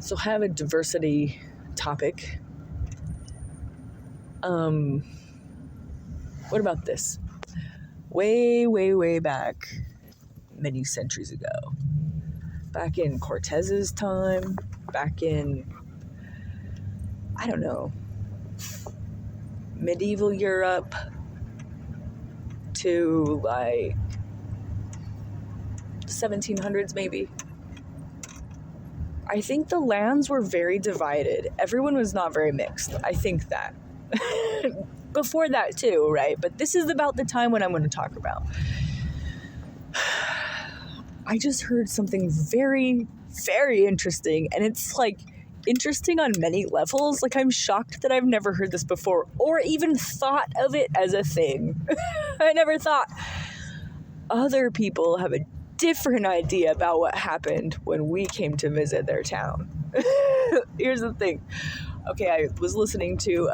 So I have a diversity topic. What about this? Way, way, way back, many centuries ago, back in Cortez's time, back in, I don't know, medieval Europe to like 1700s maybe. I think the lands were very divided. Everyone was not very mixed. I think that. Before that too, right? But this is about the time when I'm going to talk about. I just heard something very, very interesting, and it's like interesting on many levels. Like, I'm shocked that I've never heard this before or even thought of it as a thing. I never thought other people have a different idea about what happened when we came to visit their town. Here's the thing. Okay, I was listening to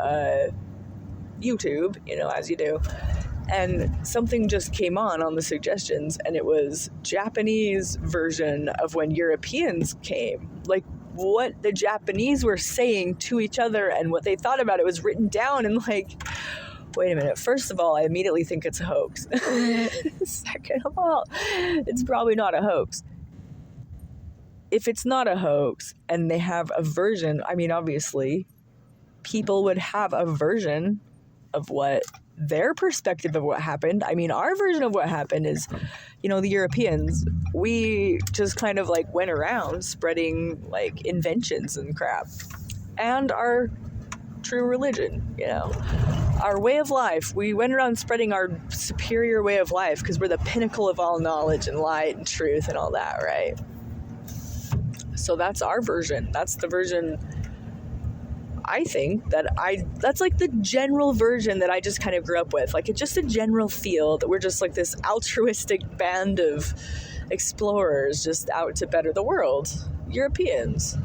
YouTube, as you do, and something just came on the suggestions, and it was Japanese version of when Europeans came. Like, what the Japanese were saying to each other and what they thought about it was written down, and like, wait a minute. First of all, I immediately think it's a hoax. Second of all, it's probably not a hoax. If it's not a hoax and they have a version, I mean, obviously, people would have a version of what their perspective of what happened. I mean, our version of what happened is, the Europeans, we just kind of like went around spreading like inventions and crap. And our true religion, our way of life. We went around spreading our superior way of life because we're the pinnacle of all knowledge and light and truth and all that, right? So that's our version. That's the version, I think, that's like the general version that I just kind of grew up with. Like, it's just a general feel that we're just like this altruistic band of explorers just out to better the world. Europeans.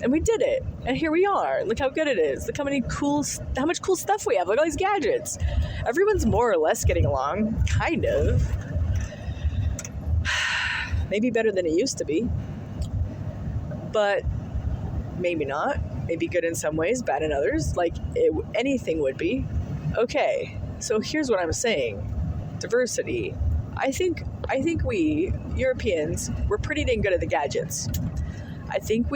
And we did it. And here we are. Look how good it is. Look how much cool stuff we have. Look at all these gadgets. Everyone's more or less getting along. Kind of. Maybe better than it used to be. But maybe not. Maybe good in some ways, bad in others. Like, anything would be. Okay. So here's what I'm saying. Diversity. I think we, Europeans, we're pretty dang good at the gadgets. I think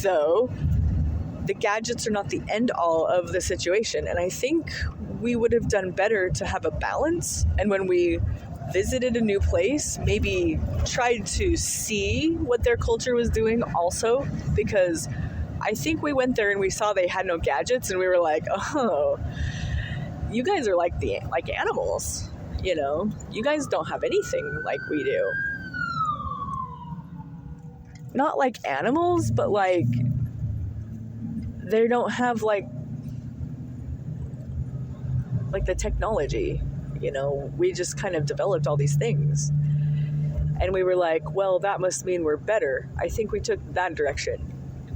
though, the gadgets are not the end all of the situation. And I think we would have done better to have a balance. And when we visited a new place, maybe tried to see what their culture was doing also. Because I think we went there and we saw they had no gadgets. And we were like, oh, you guys are like animals. You guys don't have anything like we do. Not like animals, but like they don't have like the technology, we just kind of developed all these things. And we were like, well, that must mean we're better. I think we took that direction.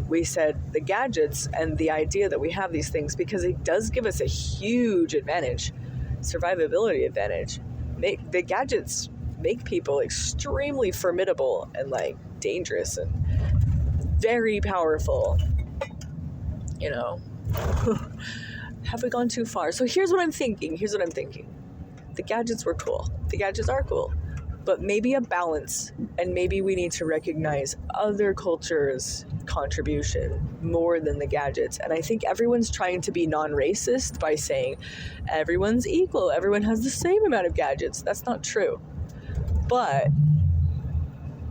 We said the gadgets and the idea that we have these things, because it does give us a huge advantage, survivability advantage. The gadgets make people extremely formidable and like dangerous and very powerful. Have we gone too far? So here's what I'm thinking. The gadgets were cool. The gadgets are cool. But maybe a balance, and maybe we need to recognize other cultures' contribution more than the gadgets. And I think everyone's trying to be non-racist by saying everyone's equal. Everyone has the same amount of gadgets. That's not true. But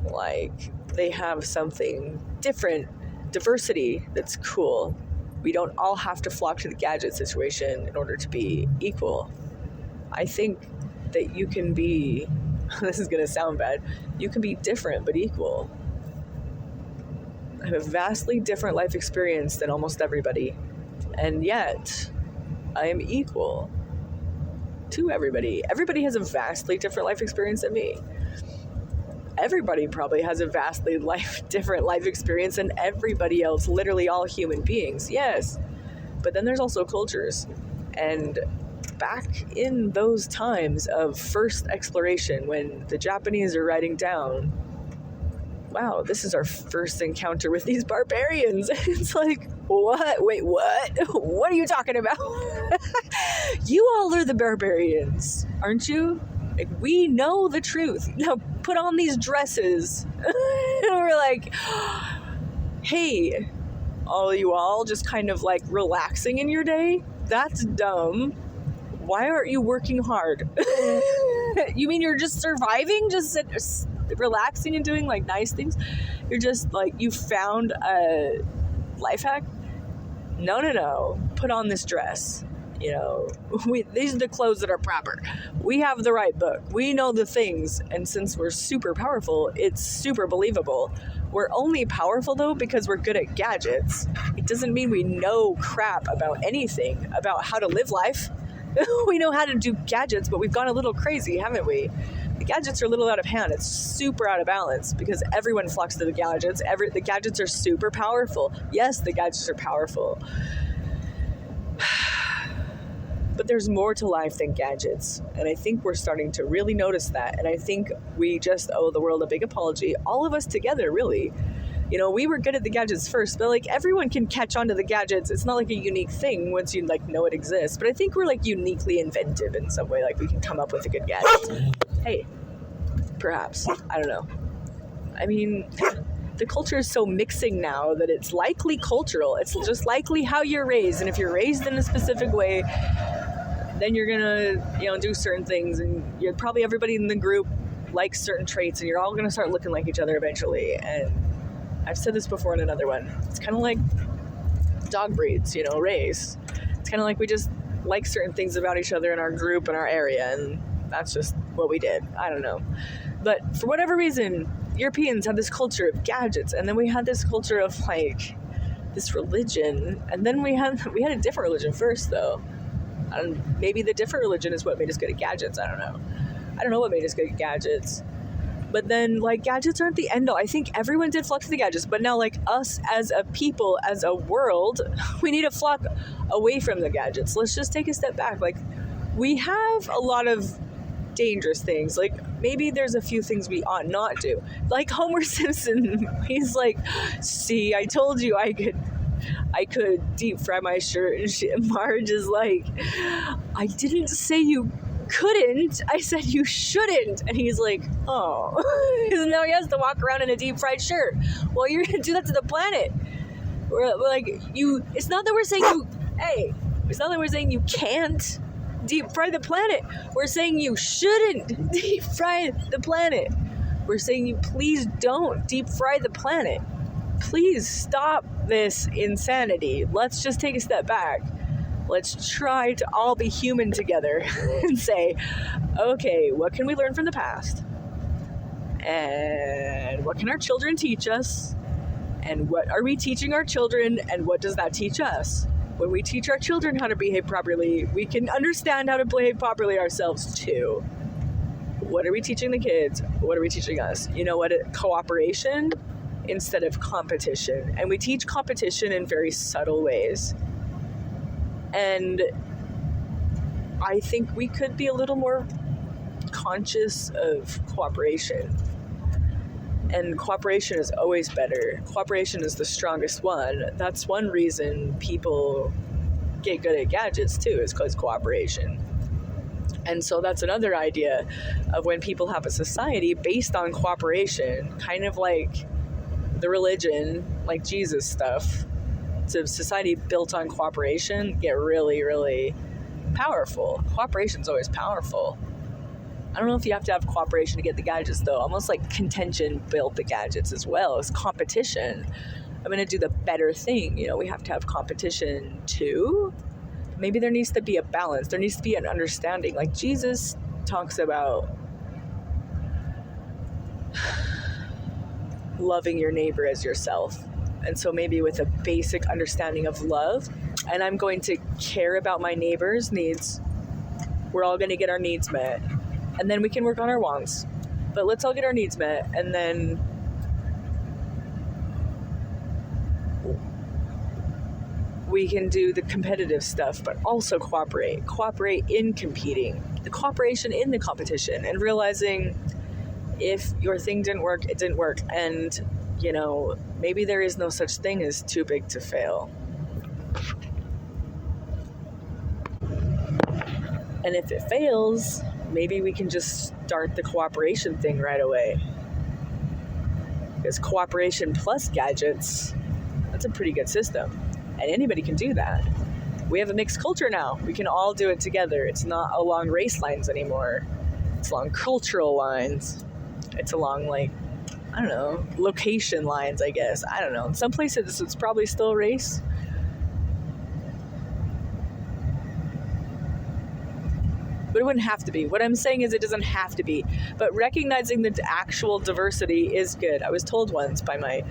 like, they have something different, diversity that's cool. We don't all have to flock to the gadget situation in order to be equal. I think that you can be, this is going to sound bad, you can be different but equal. I have a vastly different life experience than almost everybody, and yet I am equal to everybody. Everybody has a vastly different life experience than me. Everybody probably has a vastly different life experience than everybody else, literally all human beings, yes. But then there's also cultures. And back in those times of first exploration, when the Japanese are writing down wow, this is our first encounter with these barbarians. It's like, what? Wait, what? What are you talking about? You all are the barbarians, aren't you? Like, we know the truth. Now put on these dresses. And we're like, hey, you all just kind of like relaxing in your day? That's dumb. Why aren't you working hard? You mean you're just surviving? Just relaxing and doing like nice things? You're just like, you found a life hack? No. Put on this dress. You know, these are the clothes that are proper. We have the right book. We know the things. And since we're super powerful, it's super believable. We're only powerful, though, because we're good at gadgets. It doesn't mean we know crap about anything, about how to live life. We know how to do gadgets, but we've gone a little crazy, haven't we? The gadgets are a little out of hand. It's super out of balance because everyone flocks to the gadgets. The gadgets are super powerful. Yes, the gadgets are powerful. But there's more to life than gadgets. And I think we're starting to really notice that. And I think we just owe the world a big apology. All of us together, really. You know, we were good at the gadgets first, but like everyone can catch on to the gadgets. It's not like a unique thing once you like know it exists. But I think we're like uniquely inventive in some way. Like we can come up with a good gadget. Hey, perhaps. I don't know. I mean, the culture is so mixing now that it's likely cultural. It's just likely how you're raised. And if you're raised in a specific way, then you're gonna, do certain things, and you're probably everybody in the group likes certain traits, and you're all gonna start looking like each other eventually. And I've said this before in another one. It's kind of like dog breeds, race. It's kind of like we just like certain things about each other in our group and our area, and that's just what we did. I don't know. But for whatever reason, Europeans had this culture of gadgets, and then we had this culture of like this religion, and then we had a different religion first, though. Maybe the different religion is what made us good at gadgets. I don't know what made us good at gadgets. But then, like, gadgets aren't the end all. I think everyone did flock to the gadgets, but now, like, us as a people, as a world, we need to flock away from the gadgets. Let's just take a step back. Like, we have a lot of dangerous things. Like, maybe there's a few things we ought not do. Like Homer Simpson, he's like, see, I told you I could deep fry my shirt, and Marge is like, I didn't say you couldn't, I said you shouldn't. And he's like, oh. Because now he has to walk around in a deep fried shirt. Well, you're gonna do that to the planet. We're like, it's not that we're saying you can't deep fry the planet. We're saying you shouldn't deep fry the planet. We're saying you please don't deep fry the planet. Please stop this insanity. Let's just take a step back. Let's try to all be human together and say, okay, what can we learn from the past? And what can our children teach us? And what are we teaching our children? And what does that teach us? When we teach our children how to behave properly, we can understand how to behave properly ourselves too. What are we teaching the kids? What are we teaching us? You know what? Cooperation instead of competition. And we teach competition in very subtle ways. And I think we could be a little more conscious of cooperation. And cooperation is always better. Cooperation is the strongest one. That's one reason people get good at gadgets too, is because cooperation. And so that's another idea of when people have a society based on cooperation, kind of like the religion, like Jesus stuff. It's a society built on cooperation, get really, really powerful. Cooperation's always powerful. I don't know if you have to have cooperation to get the gadgets, though. Almost like contention built the gadgets as well. It's competition. I'm going to do the better thing. We have to have competition too. Maybe there needs to be a balance. There needs to be an understanding. Like Jesus talks about loving your neighbor as yourself. And so maybe with a basic understanding of love, and I'm going to care about my neighbor's needs, we're all going to get our needs met. And then we can work on our wants. But let's all get our needs met, and then we can do the competitive stuff, but also cooperate in competing, the cooperation in the competition, and realizing if your thing didn't work, it didn't work. And, maybe there is no such thing as too big to fail. And if it fails, maybe we can just start the cooperation thing right away. Because cooperation plus gadgets, that's a pretty good system. And anybody can do that. We have a mixed culture now. We can all do it together. It's not along race lines anymore. It's along cultural lines. It's along, location lines, I guess. I don't know. In some places, it's probably still race. But it wouldn't have to be. What I'm saying is it doesn't have to be. But recognizing the actual diversity is good. I was told once by my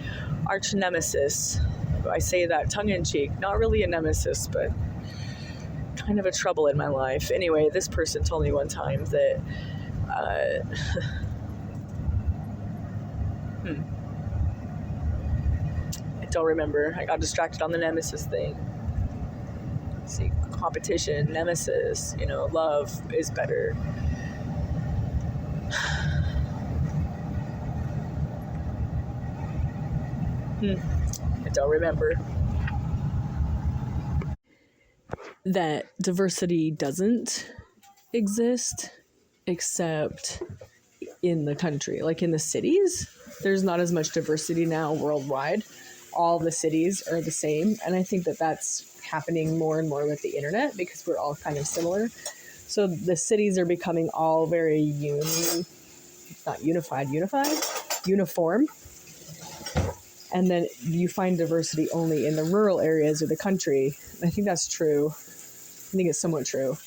arch nemesis, I say that tongue-in-cheek, not really a nemesis, but kind of a trouble in my life. Anyway, this person told me one time that I don't remember. I got distracted on the nemesis thing. Let's see, competition, nemesis, love is better. I don't remember. That diversity doesn't exist except in the country. Like in the cities, there's not as much diversity now worldwide. All the cities are the same. And I think that that's happening more and more with the internet because we're all kind of similar. So the cities are becoming all very uniform. And then you find diversity only in the rural areas of the country. I think that's true. I think it's somewhat true.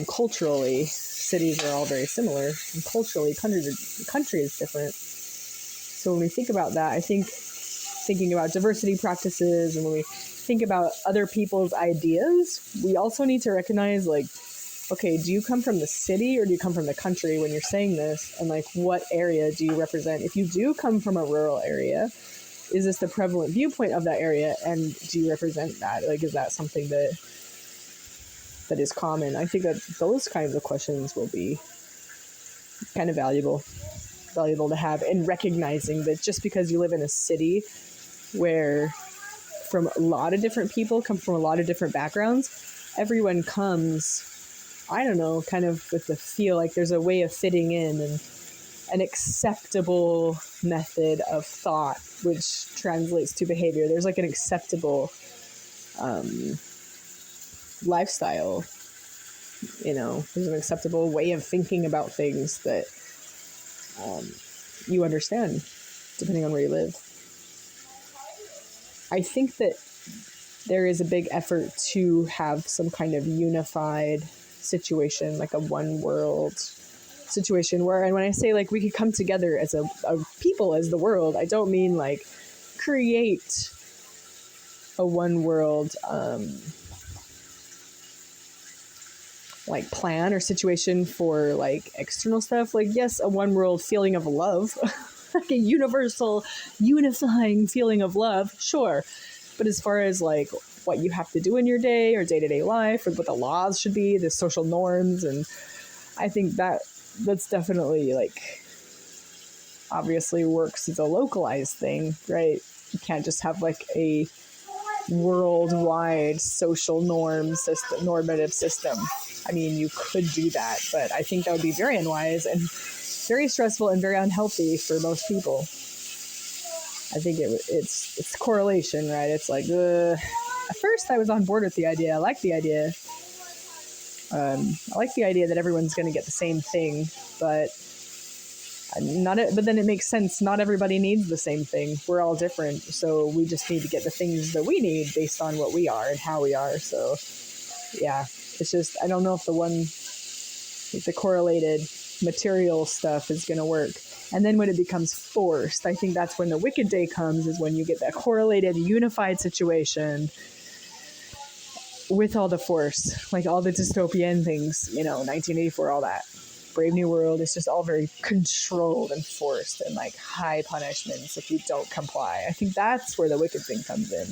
Culturally, cities are all very similar. And culturally, the country is different. So when we think about that, I think thinking about diversity practices and when we think about other people's ideas, we also need to recognize, okay, do you come from the city or do you come from the country when you're saying this? And what area do you represent? If you do come from a rural area, is this the prevalent viewpoint of that area? And do you represent that? Is that something that is common? I think that those kinds of questions will be kind of valuable to have, and recognizing that just because you live in a city where from a lot of different people come from a lot of different backgrounds, everyone comes, I don't know, kind of with the feel like there's a way of fitting in and an acceptable method of thought, which translates to behavior. There's an acceptable lifestyle, there's an acceptable way of thinking about things that you understand depending on where you live. I think that there is a big effort to have some kind of unified situation, like a one world situation where, and when I say we could come together as a people, as the world, I don't mean create a one world plan or situation for external stuff. Yes, a one world feeling of love, a universal unifying feeling of love, sure. But as far as what you have to do in your day or day-to-day life, or what the laws should be, the social norms, and I think that's definitely obviously works as a localized thing, right? You can't just have a worldwide social normative system. I mean, you could do that, but I think that would be very unwise and very stressful and very unhealthy for most people. I think it's correlation, right? It's at first I was on board with the idea. I like the idea. I like the idea that everyone's going to get the same thing, but but then it makes sense. Not everybody needs the same thing. We're all different. So we just need to get the things that we need based on what we are and how we are. So yeah, it's just, I don't know if the correlated material stuff is going to work. And then when it becomes forced, I think that's when the wicked day comes, is when you get that correlated, unified situation with all the force, all the dystopian things, 1984, all that. Brave New World, it's just all very controlled and forced and high punishments if you don't comply. I think that's where the wicked thing comes in.